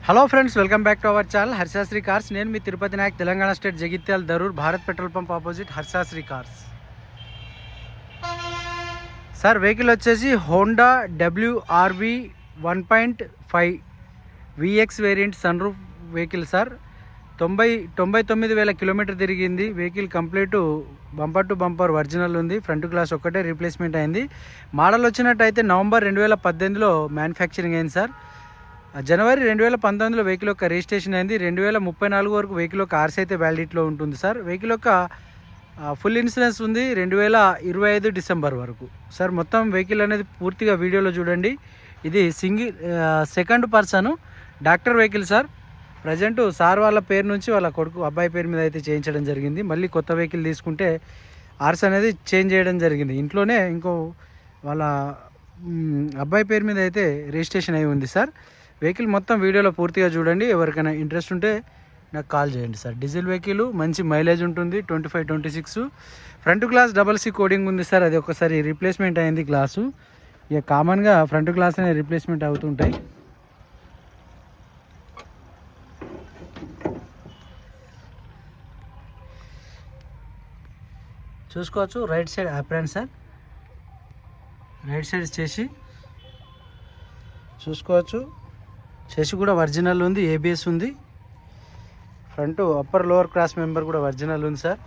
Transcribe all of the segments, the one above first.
Hello friends, welcome back to our channel Harshasri cars. నేను మీ Tirupati Nayak, Telangana state, Jagtial, Darur, Bharat petrol pump opposite Harshasri cars. Sir, vehicle వచ్చేసి Honda WRV 1.5 VX variant sun roof vehicle sir. 99,000 kilometer తిరిగింది. Vehicle complete bumper to bumper original ఉంది. Front glass ఒక్కటే replacement అయింది. Model వచ్చినట్టయితే November 2018లో manufacturing అయింది సార్. జనవరి 2019లో వెహికల్ యొక్క రిజిస్ట్రేషన్ అయింది. 2034 వరకు వెహికల్ యొక్క ఆర్సీ అయితే వ్యాలిడిటీలో ఉంటుంది సార్. వెహికల్ యొక్క ఫుల్ ఇన్సూరెన్స్ ఉంది 2025 డిసెంబర్ వరకు సార్. మొత్తం వెహికల్ అనేది పూర్తిగా వీడియోలో చూడండి. ఇది second person doctor vehicle sir. Present sir వాళ్ళ పేరు నుంచి వాళ్ళ కొడుకు అబ్బాయి పేరు మీద అయితే చేయించడం జరిగింది. మళ్ళీ కొత్త వెహికల్ తీసుకుంటే ఆర్సీ అనేది చేంజ్ చేయడం జరిగింది. ఇంట్లోనే ఇంకో వాళ్ళ అబ్బాయి పేరు మీద అయితే రిజిస్ట్రేషన్ అయి ఉంది సార్. వెహికల్ మొత్తం వీడియోలో పూర్తిగా చూడండి. ఎవరికైనా ఇంట్రెస్ట్ ఉంటే నాకు కాల్ చేయండి సార్. డీజిల్ వెహికల్, మంచి మైలేజ్ ఉంటుంది. 25-26 ఫ్రంట్ గ్లాస్ CC కోడింగ్ ఉంది సార్. అది ఒకసారి రీప్లేస్మెంట్ అయింది గ్లాసు. ఇక కామన్గా ఫ్రంట్ గ్లాస్ అనేది రీప్లేస్మెంట్ అవుతుంటాయి. చూసుకోవచ్చు. Right side apron sir. Right side చేసి చూసుకోవచ్చు. చేసి కూడా ఒరిజినల్ ఉంది. ABS ఉంది. Front upper lower cross member కూడా ఒరిజినల్ ఉంది సార్.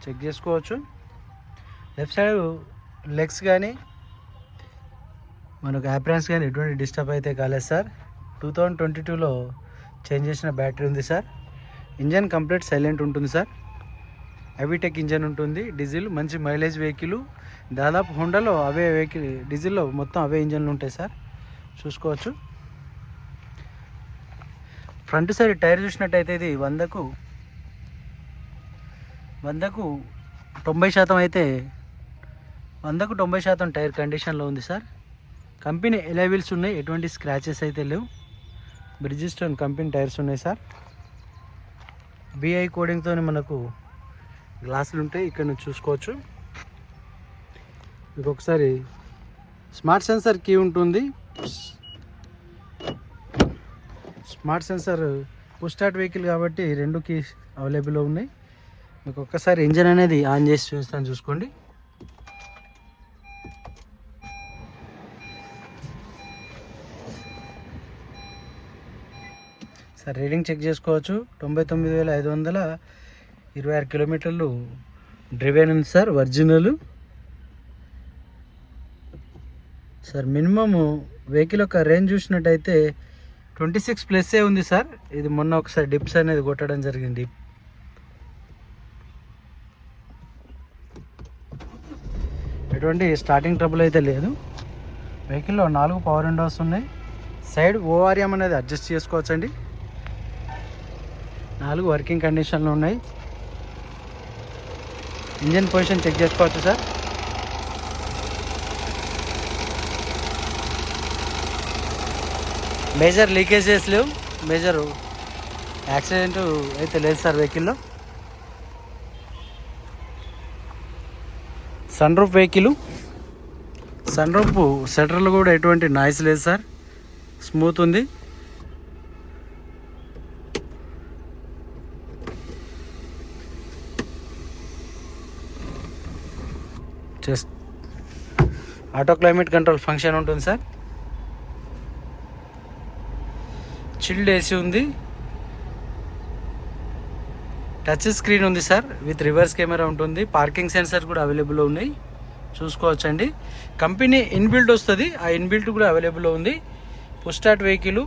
చెక్ చేసుకోవచ్చు. లెఫ్ట్ సైడ్ లెగ్స్ కానీ మనకు అప్రాన్స్ కానీ ఎటువంటి డిస్టర్బ్ అయితే కాలేదు సార్. 2022లో చేంజ్ చేసిన బ్యాటరీ ఉంది సార్. ఇంజన్ కంప్లీట్ సైలెంట్ ఉంటుంది సార్. హెవీటెక్ ఇంజన్ ఉంటుంది. డీజిల్ మంచి మైలేజ్ వెహికల్. దాదాపు హోండాలో అవే వెహికల్, డీజిల్లో మొత్తం అవే ఇంజన్లు ఉంటాయి సార్. చూసుకోవచ్చు. ఫ్రంట్ సైడ్ టైర్ చూసినట్టయితే ఇది 100కు 90% అయితే 100కు 90% టైర్ కండిషన్లో ఉంది సార్. కంపెనీ ఎలాయ్ వీల్స్ ఉన్నాయి. ఎటువంటి స్క్రాచెస్ అయితే లేవు. బ్రిడ్జిస్టోన్ కంపెనీ టైర్స్ ఉన్నాయి సార్. BI కోడింగ్తో మనకు గ్లాసులు ఉంటాయి. ఇక్కడ నుంచి చూసుకోవచ్చు. ఇంకొకసారి స్మార్ట్ సెన్సర్ కీ ఉంటుంది. Smart sensor push start vehicle కాబట్టి 2 కీస్ అవైలబుల్లో ఉన్నాయి. మీకు ఒక్కసారి ఇంజన్ అనేది ఆన్ చేసి చూస్తాను, చూసుకోండి. సార్, రీడింగ్ చెక్ చేసుకోవచ్చు. 99,526 కిలోమీటర్లు డ్రివెన్ ఉంది sir. Original sir. Minimum vehicle యొక్క రేంజ్ చూసినట్టయితే 26+ ఉంది సార్. ఇది మొన్న ఒకసారి డిప్స్ అనేది కొట్టడం జరిగింది. ఎటువంటి స్టార్టింగ్ ట్రబుల్ అయితే లేదు. వెహికల్లో 4 పవర్ విండోస్ ఉన్నాయి. సైడ్ ORM అనేది అడ్జస్ట్ చేసుకోవచ్చండి. 4 వర్కింగ్ కండిషన్లో ఉన్నాయి. ఇంజన్ పొజిషన్ చెక్ చేసుకోవచ్చు సార్. మేజర్ లీకేజెస్ లేవు. మేజర్ యాక్సిడెంట్ అయితే లేదు సార్ వెహికల్లో. Sun roof vehicle. Sun roof షట్టర్లు కూడా ఎటువంటి నాయిస్ లేదు సార్. స్మూత్ ఉంది. Just auto climate control function ఉంటుంది సార్. చిల్డ్ AC ఉంది. టచ్ స్క్రీన్ ఉంది సార్. విత్ రివర్స్ కెమెరా ఉంటుంది. పార్కింగ్ సెన్సర్ కూడా అవైలబుల్లో ఉన్నాయి. చూసుకోవచ్చండి. కంపెనీ ఇన్బిల్ట్ వస్తుంది. ఆ ఇన్బిల్ట్ కూడా అవైలబుల్లో ఉంది. Push start vehicle.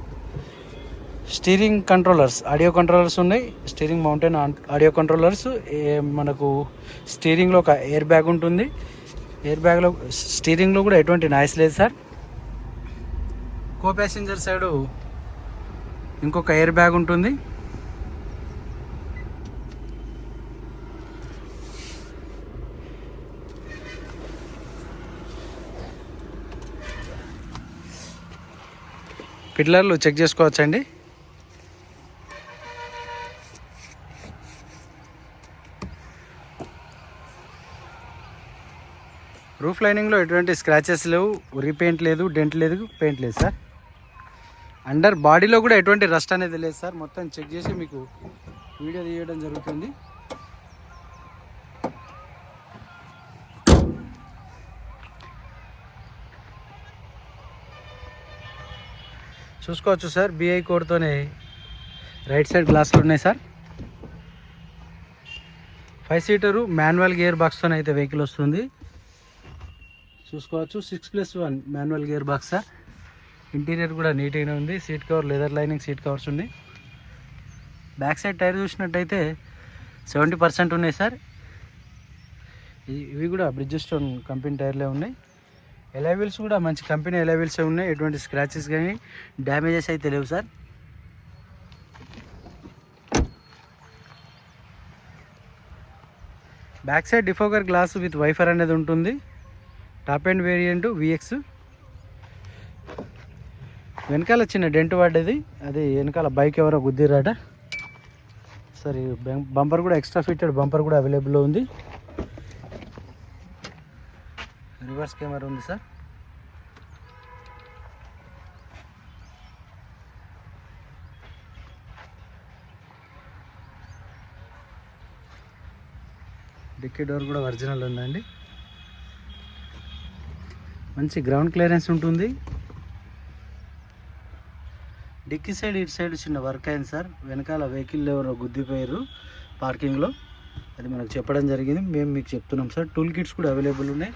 Steering controllers, audio controllers ఉన్నాయి. Steering mounted audio controllers. మనకు స్టీరింగ్లో ఒక ఎయిర్ బ్యాగ్ ఉంటుంది. ఎయిర్ బ్యాగ్లో స్టీరింగ్లో కూడా ఎటువంటి నాయిస్ లేదు సార్. కో ప్యాసింజర్ సైడు ఇంకొక ఎయిర్ బ్యాగ్ ఉంటుంది. పిల్లర్లు చెక్ చేసుకోవచ్చండి. రూఫ్ లైనింగ్లో ఎటువంటి స్క్రాచెస్ లేవు, రీపెయింట్ లేదు, డెంట్ లేదు, పెయింట్ లేదు సార్. అండర్ బాడీలో కూడా ఎటువంటి రస్ట్ అనేది లేదు సార్. మొత్తం చెక్ చేసి మీకు వీడియో తీయడం జరుగుతుంది. చూసుకోవచ్చు సార్, బిఐ కోడ్తోనే రైట్ సైడ్ గ్లాసులు ఉన్నాయి సార్. 5 సీటరు మాన్యువల్ గేర్ బాక్స్తో అయితే వెహికల్ వస్తుంది. చూసుకోవచ్చు 6+1 manual gear box sir. Interior కూడా నీట్గానే ఉంది. Seat cover leather lining seat covers ఉంది. బ్యాక్ సైడ్ టైర్ చూసినట్టయితే 70% ఉన్నాయి సార్. ఇవి కూడా బ్రిడ్జెస్టోన్ కంపెనీ టైర్లే ఉన్నాయి. ఎలైవీల్స్ కూడా మంచి కంపెనీ ఎలైవీల్సే ఉన్నాయి. ఎటువంటి స్క్రాచెస్ కానీ డ్యామేజెస్ అయితే లేవు sir. Back side defogger glass with వైఫర్ అనేది ఉంటుంది. Top end variant vx. వెనకాల చిన్న డెంట్ పడ్డది, అది వెనకాల బైక్ ఎవరో గుద్దిరాట. సరే, బంపర్ కూడా ఎక్స్ట్రా ఫిట్టెడ్ బంపర్ కూడా అవైలబుల్లో ఉంది. రివర్స్ కెమెరా ఉంది సార్. డిక్కీ డోర్ కూడా ఒరిజినల్ ఉందండి. మంచి గ్రౌండ్ క్లియరెన్స్ ఉంటుంది. డిక్కీ సైడ్ ఇటు సైడ్ చిన్న వర్క్ అయింది సార్. వెనకాల వెహికల్ ఎవరో గుద్దిపోయారు పార్కింగ్లో, అది మనకు చెప్పడం జరిగింది. మేము మీకు చెప్తున్నాం సార్. టూల్ కిట్స్ కూడా అవైలబుల్ ఉన్నాయి.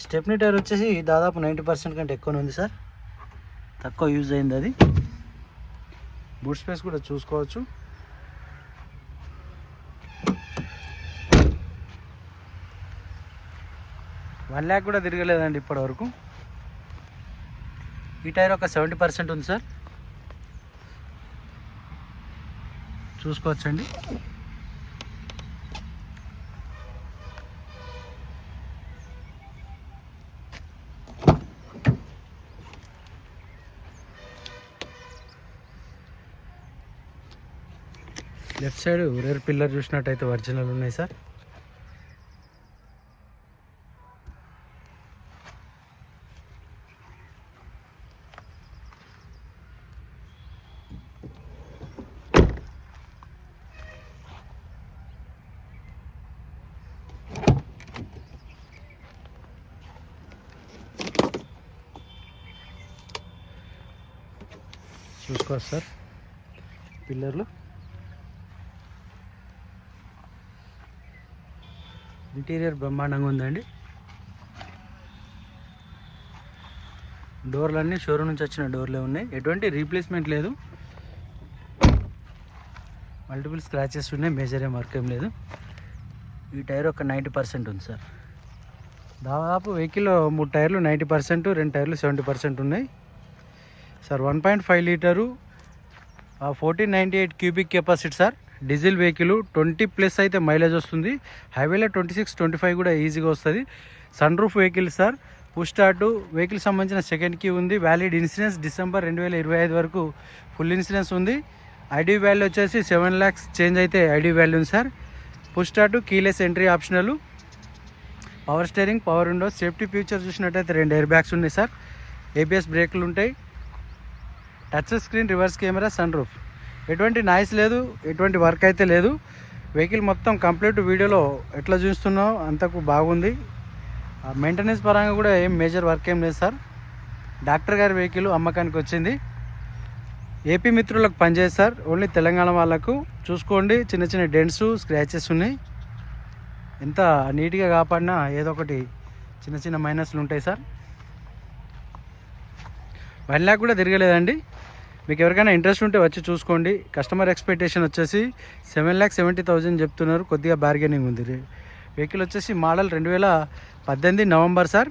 స్టెప్నీ టైర్ వచ్చేసి దాదాపు 90% కంటే ఎక్కువనే ఉంది సార్. తక్కువ యూజ్ అయింది అది. బూట్ స్పేస్ కూడా చూసుకోవచ్చు. $1,00,000 కూడా తిరగలేదండి ఇప్పటి వరకు. ఈ టైర్ ఒక 70% ఉంది సార్. చూసుకోవచ్చండి. లెఫ్ట్ సైడ్ రేర్ పిల్లర్ చూసినట్టయితే ఒరిజినల్ ఉన్నాయి సార్. చూసుకోవచ్చు సార్ పిల్లర్లు. ఇంటీరియర్ బ్రహ్మాండంగా ఉందండి. డోర్లన్నీ షోరూమ్ నుంచి వచ్చిన డోర్లే ఉన్నాయి. ఎటువంటి రీప్లేస్మెంట్ లేదు. మల్టిపుల్ స్క్రాచెస్ ఉన్నాయి. మేజర్ ఏం వర్క్ ఏం లేదు. ఈ టైర్ ఒక 90% ఉంది సార్. దాదాపు వెహికల్లో 3 టైర్లు 90%, 2 టైర్లు 70% ఉన్నాయి sir. 1.5 litre 1498 cubic capacity sir. Diesel vehicle 20+ అయితే మైలేజ్ వస్తుంది. హైవేలో 26-25 కూడా ఈజీగా వస్తుంది. Sun roof vehicle sir. Push start vehicle సంబంధించిన సెకండ్ కీ ఉంది. వ్యాలిడ్ ఇన్సూరెన్స్ డిసెంబర్ 2025 వరకు ఫుల్ ఇన్సూరెన్స్ ఉంది. ఐడి వాల్యూ వచ్చేసి 7 lakhs చేంజ్ అయితే ఐడి వాల్యూ ఉంది sir. Push start, keyless entry optional, power steering, power windows. Safety feature చూసినట్టయితే 2 air bags ఉన్నాయి sir. ABS బ్రేక్లు ఉంటాయి. Touch screen, reverse camera, sun roof. ఎటువంటి noise లేదు, ఎటువంటి వర్క్ అయితే లేదు. వెహికల్ మొత్తం కంప్లీట్ వీడియోలో ఎట్లా చూస్తున్నాం అంతకు బాగుంది. మెయింటెనెన్స్ పరంగా కూడా ఏం మేజర్ వర్క్ ఏం లేదు సార్. డాక్టర్ గారి వెహికల్ అమ్మకానికి వచ్చింది. ఏపీ మిత్రులకు పనిచేది సార్. ఓన్లీ తెలంగాణ వాళ్ళకు చూసుకోండి. చిన్న చిన్న డెంట్స్, స్క్రాచెస్ ఉన్నాయి. ఎంత నీట్గా కాపాడినా ఏదో ఒకటి చిన్న చిన్న మైనస్లు ఉంటాయి సార్. 1 lakh కూడా తిరగలేదండి. మీకు ఎవరికైనా ఇంట్రెస్ట్ ఉంటే వచ్చి చూసుకోండి. కస్టమర్ ఎక్స్పెక్టేషన్ వచ్చేసి 7,70,000 చెప్తున్నారు. కొద్దిగా బార్గెనింగ్ ఉంది. వెహికల్ వచ్చేసి మోడల్ 2018 నవంబర్ సార్.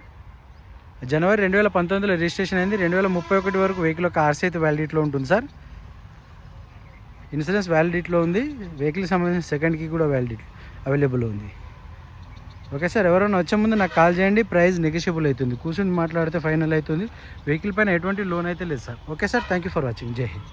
జనవరి 2019లో రిజిస్ట్రేషన్ అయింది. 2031 వరకు వెహికల్ యొక్క ఆర్సీ అయితే వ్యాలిడిటీలో ఉంటుంది సార్. ఇన్సూరెన్స్ వ్యాలిడిటీలో ఉంది. వెహికల్కి సంబంధించిన సెకండ్ కీ కూడా వ్యాలిడిటీ అవైలబుల్ ఉంది. ఓకే సార్, ఎవరైనా వచ్చే ముందు నాకు కాల్ చేయండి. ప్రైస్ నెగోషియబుల్ అవుతుంది. కూర్చొని మాట్లాడితే ఫైనల్ అవుతుంది. వెహికల్ పైన ఎటువంటి లోన్ అయితే లేదు sir. Okay sir, thank you for watching. జై హింద్.